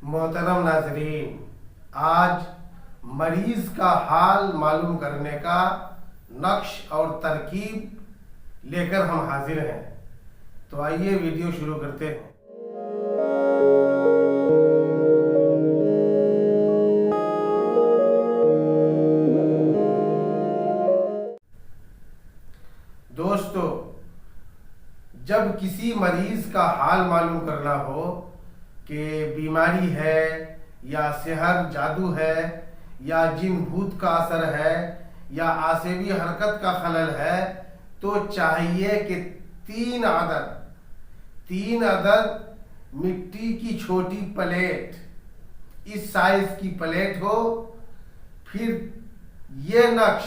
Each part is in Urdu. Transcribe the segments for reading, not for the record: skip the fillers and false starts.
محترم ناظرین، آج مریض کا حال معلوم کرنے کا نقش اور ترکیب لے کر ہم حاضر ہیں، تو آئیے ویڈیو شروع کرتے ہیں۔ دوستو، جب کسی مریض کا حال معلوم کرنا ہو کہ بیماری ہے یا سحر جادو ہے یا جن بھوت کا اثر ہے یا عصبی حرکت کا خلل ہے، تو چاہیے کہ تین عدد مٹی کی چھوٹی پلیٹ، اس سائز کی پلیٹ ہو، پھر یہ نقش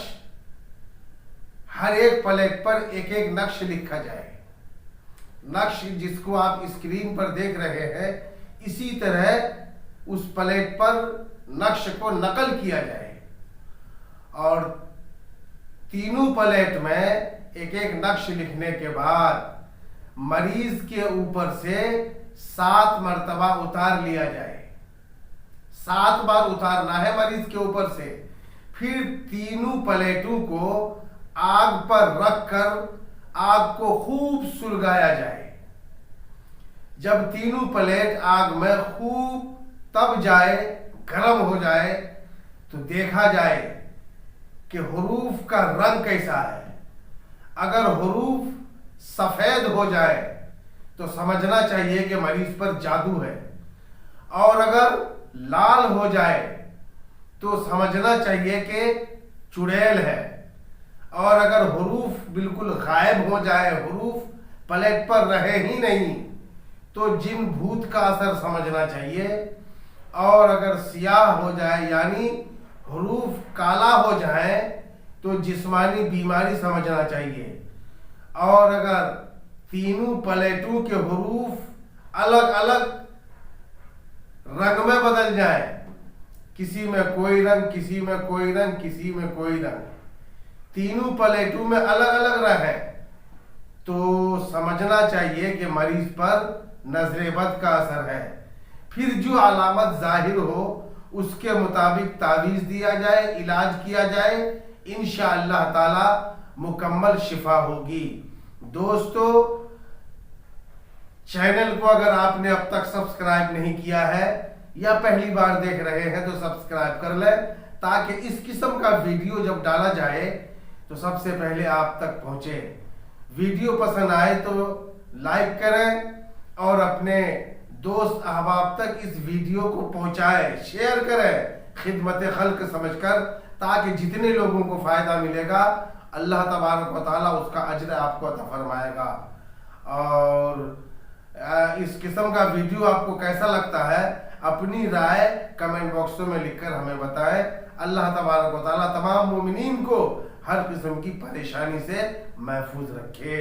ہر ایک پلیٹ پر ایک ایک نقش لکھا جائے۔ نقش جس کو آپ اسکرین پر دیکھ رہے ہیں، اسی طرح اس پلیٹ پر نقش کو نقل کیا جائے اور تینوں پلیٹ میں ایک ایک نقش لکھنے کے بعد مریض کے اوپر سے 7 مرتبہ اتار لیا جائے۔ 7 بار اتارنا ہے مریض کے اوپر سے، پھر تینوں پلیٹوں کو آگ پر رکھ کر آگ کو خوب سلگایا جائے۔ جب تینوں پلیٹ آگ میں خوب تب جائے، گرم ہو جائے، تو دیکھا جائے کہ حروف کا رنگ کیسا ہے۔ اگر حروف سفید ہو جائے تو سمجھنا چاہیے کہ مریض پر جادو ہے، اور اگر لال ہو جائے تو سمجھنا چاہیے کہ چڑیل ہے، اور اگر حروف بالکل غائب ہو جائے، حروف پلیٹ پر رہے ہی نہیں، تو جن بھوت کا اثر سمجھنا چاہیے، اور اگر سیاہ ہو جائے یعنی حروف کالا ہو جائے تو جسمانی بیماری سمجھنا چاہیے، اور اگر تینوں پلیٹوں کے حروف الگ الگ رنگ میں بدل جائے، کسی میں کوئی رنگ، کسی میں کوئی رنگ، کسی میں کوئی رنگ، تینوں پلیٹوں میں الگ الگ رہے، تو سمجھنا چاہیے کہ مریض پر نظر بد کا اثر ہے۔ پھر جو علامت ظاہر ہو اس کے مطابق تعویذ دیا جائے، علاج کیا جائے، انشاءاللہ تعالی مکمل شفا ہوگی۔ دوستو، چینل کو اگر آپ نے اب تک سبسکرائب نہیں کیا ہے یا پہلی بار دیکھ رہے ہیں تو سبسکرائب کر لیں، تاکہ اس قسم کا ویڈیو جب ڈالا جائے تو سب سے پہلے آپ تک پہنچے۔ ویڈیو پسند آئے تو لائک کریں اور اپنے دوست احباب تک اس ویڈیو کو پہنچائیں، شیئر کریں خدمت خلق سمجھ کر، تاکہ جتنے لوگوں کو فائدہ ملے گا اللہ تبارک و تعالیٰ اس کا اجر آپ کو عطا فرمائے گا۔ اور اس قسم کا ویڈیو آپ کو کیسا لگتا ہے، اپنی رائے کمنٹ باکسوں میں لکھ کر ہمیں بتائیں۔ اللہ تبارک و تعالیٰ تمام مومنین کو ہر قسم کی پریشانی سے محفوظ رکھے۔